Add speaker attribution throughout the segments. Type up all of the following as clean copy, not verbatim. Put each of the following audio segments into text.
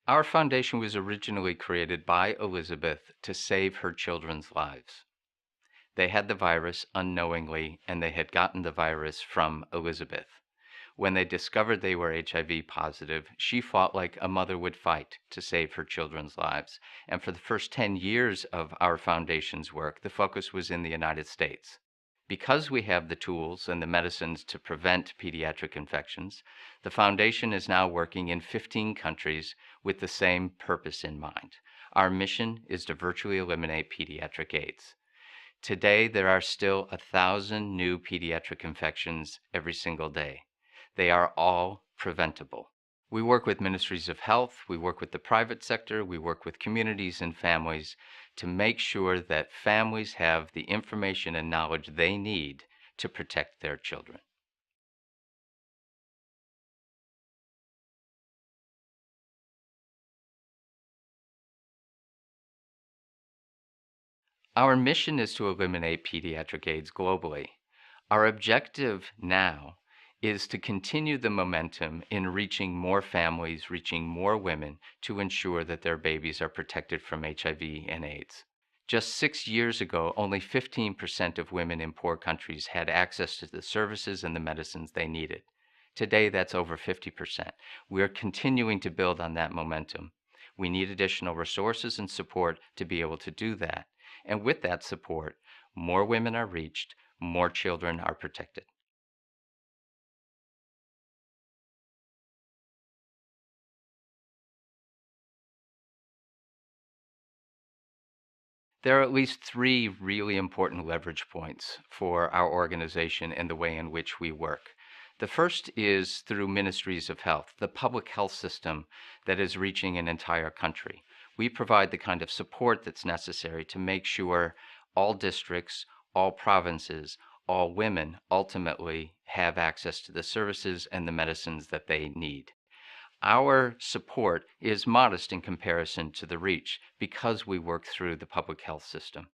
Speaker 1: Our foundation was originally created by Elizabeth to save her children's lives. They had the virus unknowingly, and they had gotten the virus from Elizabeth. When they discovered they were HIV positive, she fought like a mother would fight to save her children's lives. And for the first 10 years of our foundation's work, the focus was in the United States. Because we have the tools and the medicines to prevent pediatric infections, the foundation is now working in 15 countries with the same purpose in mind. Our mission is to virtually eliminate pediatric AIDS. Today, there are still 1,000 new pediatric infections every single day. They are all preventable. We work with ministries of health, we work with the private sector, we work with communities and families to make sure that families have the information and knowledge they need to protect their children. Our mission is to eliminate pediatric AIDS globally. Our objective now is to continue the momentum in reaching more families, reaching more women to ensure that their babies are protected from HIV and AIDS. Just 6 years ago, only 15% of women in poor countries had access to the services and the medicines they needed. Today, that's over 50%. We're continuing to build on that momentum. We need additional resources and support to be able to do that. And with that support, more women are reached, more children are protected. There are at least three really important leverage points for our organization and the way in which we work. The first is through ministries of health, the public health system that is reaching an entire country. We provide the kind of support that's necessary to make sure all districts, all provinces, all women ultimately have access to the services and the medicines that they need. Our support is modest in comparison to the reach because we work through the public health system.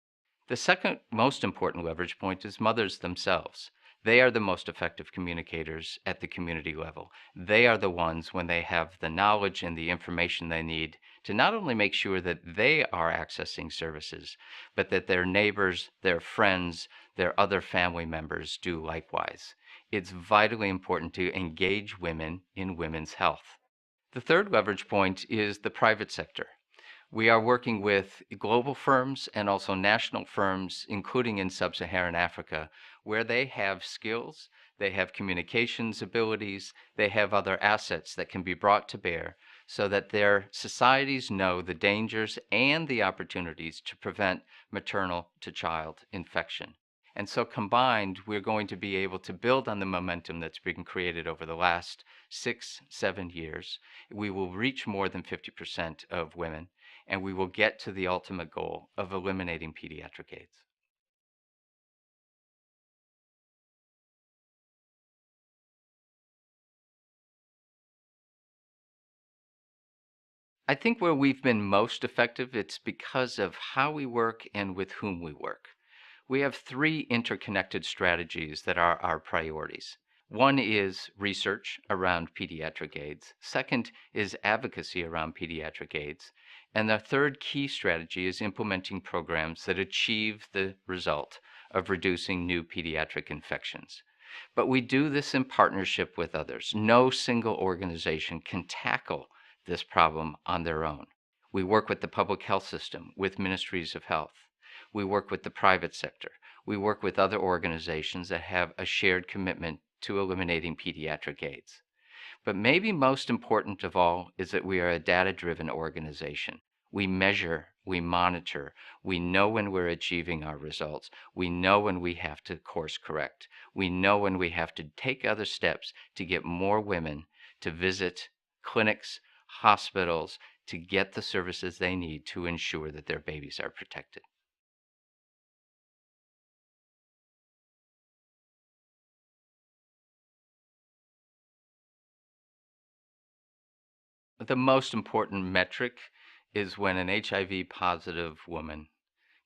Speaker 1: The second most important leverage point is mothers themselves. They are the most effective communicators at the community level. They are the ones, when they have the knowledge and the information they need, to not only make sure that they are accessing services, but that their neighbors, their friends, their other family members do likewise. It's vitally important to engage women in women's health. The third leverage point is the private sector. We are working with global firms and also national firms, including in sub-Saharan Africa, where they have skills, they have communications abilities, they have other assets that can be brought to bear so that their societies know the dangers and the opportunities to prevent maternal to child infection. And so combined, we're going to be able to build on the momentum that's been created over the last 6, 7 years. We will reach more than 50% of women, and we will get to the ultimate goal of eliminating pediatric AIDS. I think where we've been most effective, it's because of how we work and with whom we work. We have three interconnected strategies that are our priorities. One is research around pediatric AIDS. Second is advocacy around pediatric AIDS. And the third key strategy is implementing programs that achieve the result of reducing new pediatric infections. But we do this in partnership with others. No single organization can tackle this problem on their own. We work with the public health system, with ministries of health. We work with the private sector. We work with other organizations that have a shared commitment to eliminating pediatric AIDS. But maybe most important of all is that we are a data-driven organization. We measure, we monitor, we know when we're achieving our results. We know when we have to course correct. We know when we have to take other steps to get more women to visit clinics, hospitals, to get the services they need to ensure that their babies are protected. The most important metric is when an HIV positive woman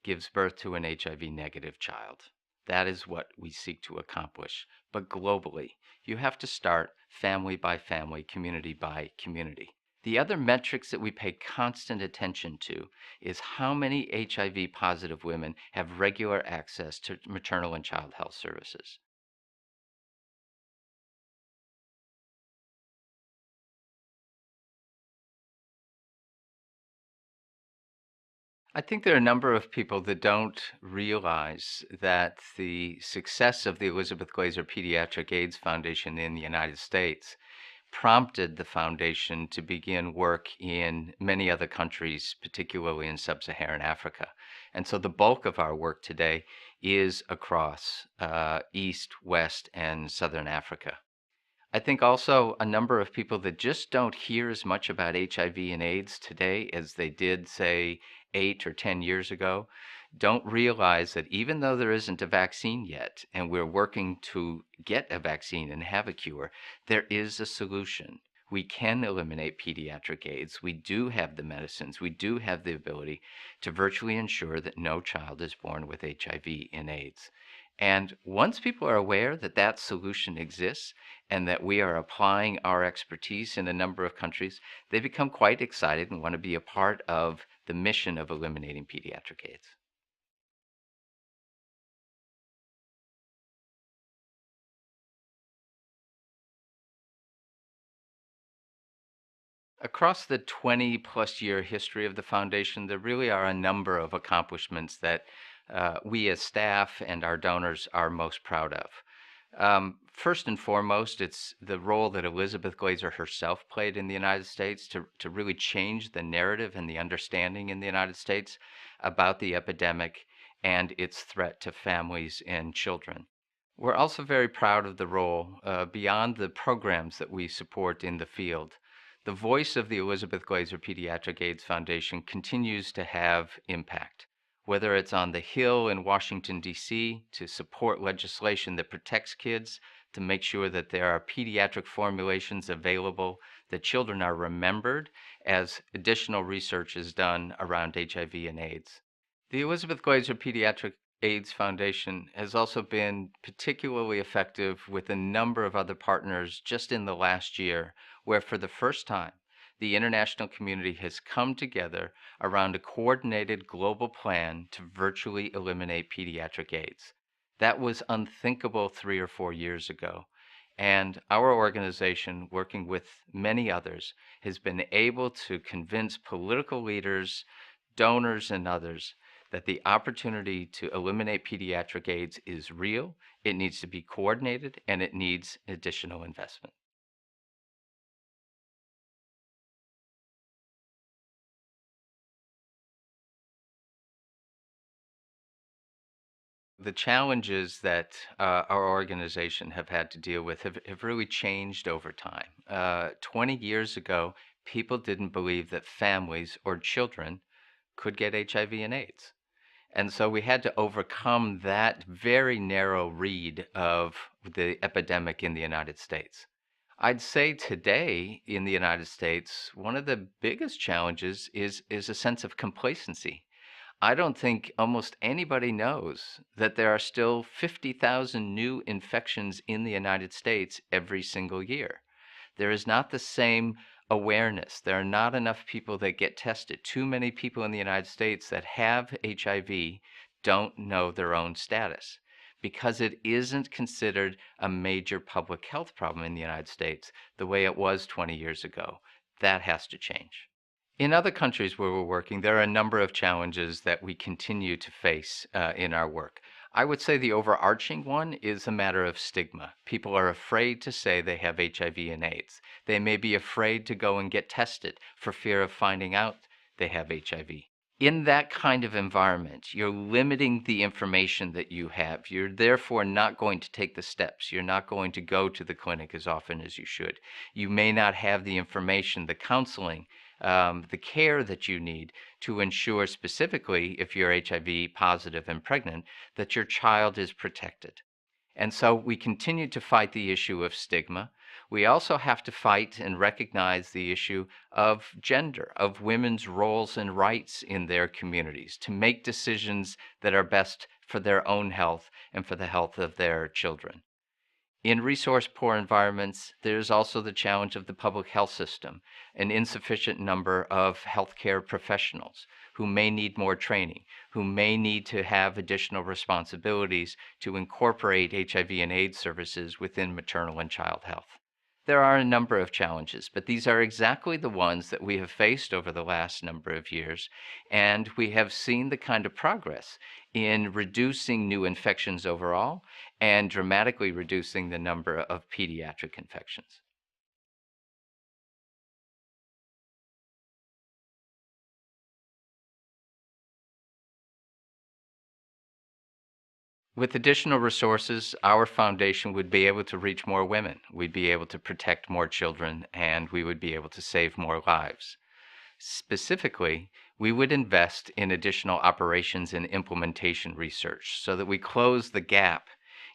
Speaker 1: gives birth to an HIV negative child. That is what we seek to accomplish. But globally, you have to start family by family, community by community. The other metrics that we pay constant attention to is how many HIV positive women have regular access to maternal and child health services. I think there are a number of people that don't realize that the success of the Elizabeth Glaser Pediatric AIDS Foundation in the United States prompted the foundation to begin work in many other countries, particularly in sub-Saharan Africa. And so the bulk of our work today is across East, West, and Southern Africa. I think also a number of people that just don't hear as much about HIV and AIDS today as they did, say, 8 or 10 years ago, don't realize that even though there isn't a vaccine yet, and we're working to get a vaccine and have a cure, there is a solution. We can eliminate pediatric AIDS. We do have the medicines. We do have the ability to virtually ensure that no child is born with HIV and AIDS. And once people are aware that that solution exists, and that we are applying our expertise in a number of countries, they become quite excited and want to be a part of the mission of eliminating pediatric AIDS. Across the 20 plus year history of the foundation, there really are a number of accomplishments that we as staff and our donors are most proud of. First and foremost, it's the role that Elizabeth Glaser herself played in the United States to really change the narrative and the understanding in the United States about the epidemic and its threat to families and children. We're also very proud of the role, beyond the programs that we support in the field. The voice of the Elizabeth Glaser Pediatric AIDS Foundation continues to have impact, whether it's on the Hill in Washington, D.C., to support legislation that protects kids, to make sure that there are pediatric formulations available, that children are remembered as additional research is done around HIV and AIDS. The Elizabeth Glaser Pediatric AIDS Foundation has also been particularly effective with a number of other partners just in the last year, where for the first time, the international community has come together around a coordinated global plan to virtually eliminate pediatric AIDS. That was unthinkable 3 or 4 years ago. And our organization, working with many others, has been able to convince political leaders, donors, and others that the opportunity to eliminate pediatric AIDS is real, it needs to be coordinated, and it needs additional investment. The challenges that our organization have had to deal with have really changed over time. 20 years ago, people didn't believe that families or children could get HIV and AIDS. And so we had to overcome that very narrow read of the epidemic in the United States. I'd say today in the United States, one of the biggest challenges is a sense of complacency. I don't think almost anybody knows that there are still 50,000 new infections in the United States every single year. There is not the same awareness. There are not enough people that get tested. Too many people in the United States that have HIV don't know their own status because it isn't considered a major public health problem in the United States the way it was 20 years ago. That has to change. In other countries where we're working, there are a number of challenges that we continue to face in our work. I would say the overarching one is a matter of stigma. People are afraid to say they have HIV and AIDS. They may be afraid to go and get tested for fear of finding out they have HIV. In that kind of environment, you're limiting the information that you have. You're therefore not going to take the steps. You're not going to go to the clinic as often as you should. You may not have the information, the counseling, the care that you need to ensure specifically if you're HIV positive and pregnant, that your child is protected. And so we continue to fight the issue of stigma. We also have to fight and recognize the issue of gender, of women's roles and rights in their communities to make decisions that are best for their own health and for the health of their children. In resource poor environments, there's also the challenge of the public health system, an insufficient number of healthcare professionals who may need more training, who may need to have additional responsibilities to incorporate HIV and AIDS services within maternal and child health. There are a number of challenges, but these are exactly the ones that we have faced over the last number of years, and we have seen the kind of progress in reducing new infections overall and dramatically reducing the number of pediatric infections. With additional resources, our foundation would be able to reach more women. We'd be able to protect more children, and we would be able to save more lives. Specifically, we would invest in additional operations and implementation research so that we close the gap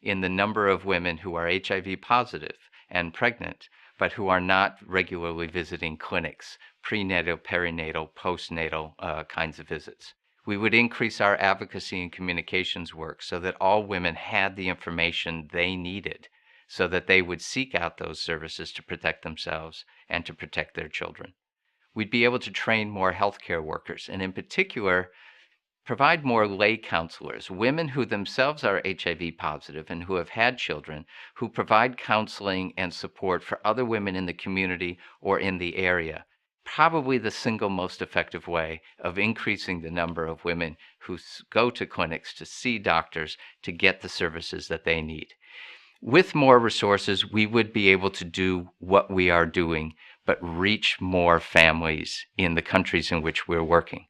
Speaker 1: in the number of women who are HIV positive and pregnant, but who are not regularly visiting clinics, prenatal, perinatal, postnatal kinds of visits. We would increase our advocacy and communications work so that all women had the information they needed so that they would seek out those services to protect themselves and to protect their children. We'd be able to train more healthcare workers, and in particular, provide more lay counselors, women who themselves are HIV positive and who have had children, who provide counseling and support for other women in the community or in the area. Probably the single most effective way of increasing the number of women who go to clinics to see doctors to get the services that they need. With more resources, we would be able to do what we are doing, but reach more families in the countries in which we're working.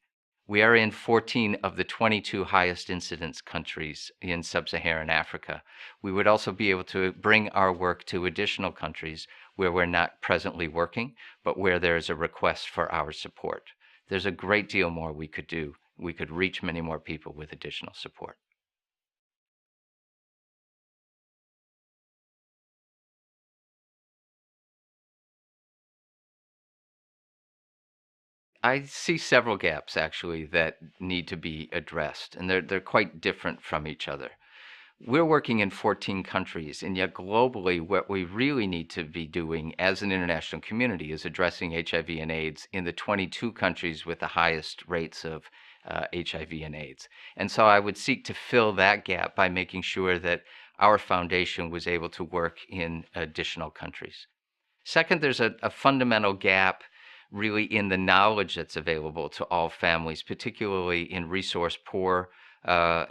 Speaker 1: We are in 14 of the 22 highest incidence countries in sub-Saharan Africa. We would also be able to bring our work to additional countries where we're not presently working, but where there's a request for our support. There's a great deal more we could do. We could reach many more people with additional support. I see several gaps actually that need to be addressed, and they're quite different from each other. We're working in 14 countries, and yet globally, what we really need to be doing as an international community is addressing HIV and AIDS in the 22 countries with the highest rates of HIV and AIDS. And so I would seek to fill that gap by making sure that our foundation was able to work in additional countries. Second, there's a fundamental gap really in the knowledge that's available to all families, particularly in resource poor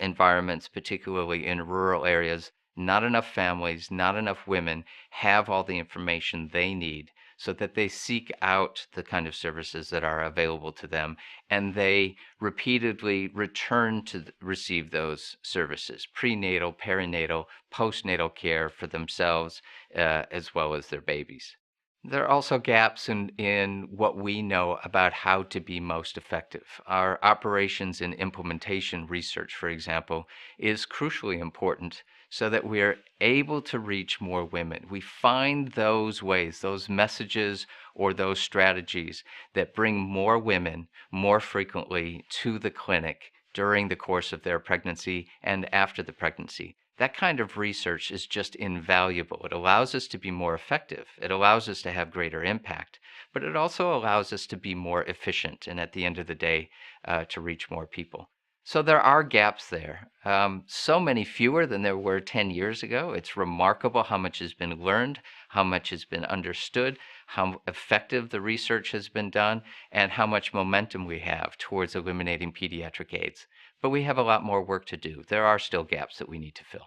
Speaker 1: environments, particularly in rural areas. Not enough families, not enough women have all the information they need so that they seek out the kind of services that are available to them, and they repeatedly return to receive those services, prenatal, perinatal, postnatal care for themselves as well as their babies. There are also gaps in what we know about how to be most effective. Our operations and implementation research, for example, is crucially important so that we're able to reach more women. We find those ways, those messages, or those strategies that bring more women more frequently to the clinic during the course of their pregnancy and after the pregnancy. That kind of research is just invaluable. It allows us to be more effective. It allows us to have greater impact, but it also allows us to be more efficient and at the end of the day, to reach more people. So there are gaps there. So many fewer than there were 10 years ago. It's remarkable how much has been learned, how much has been understood, how effective the research has been done, and how much momentum we have towards eliminating pediatric AIDS. But we have a lot more work to do. There are still gaps that we need to fill.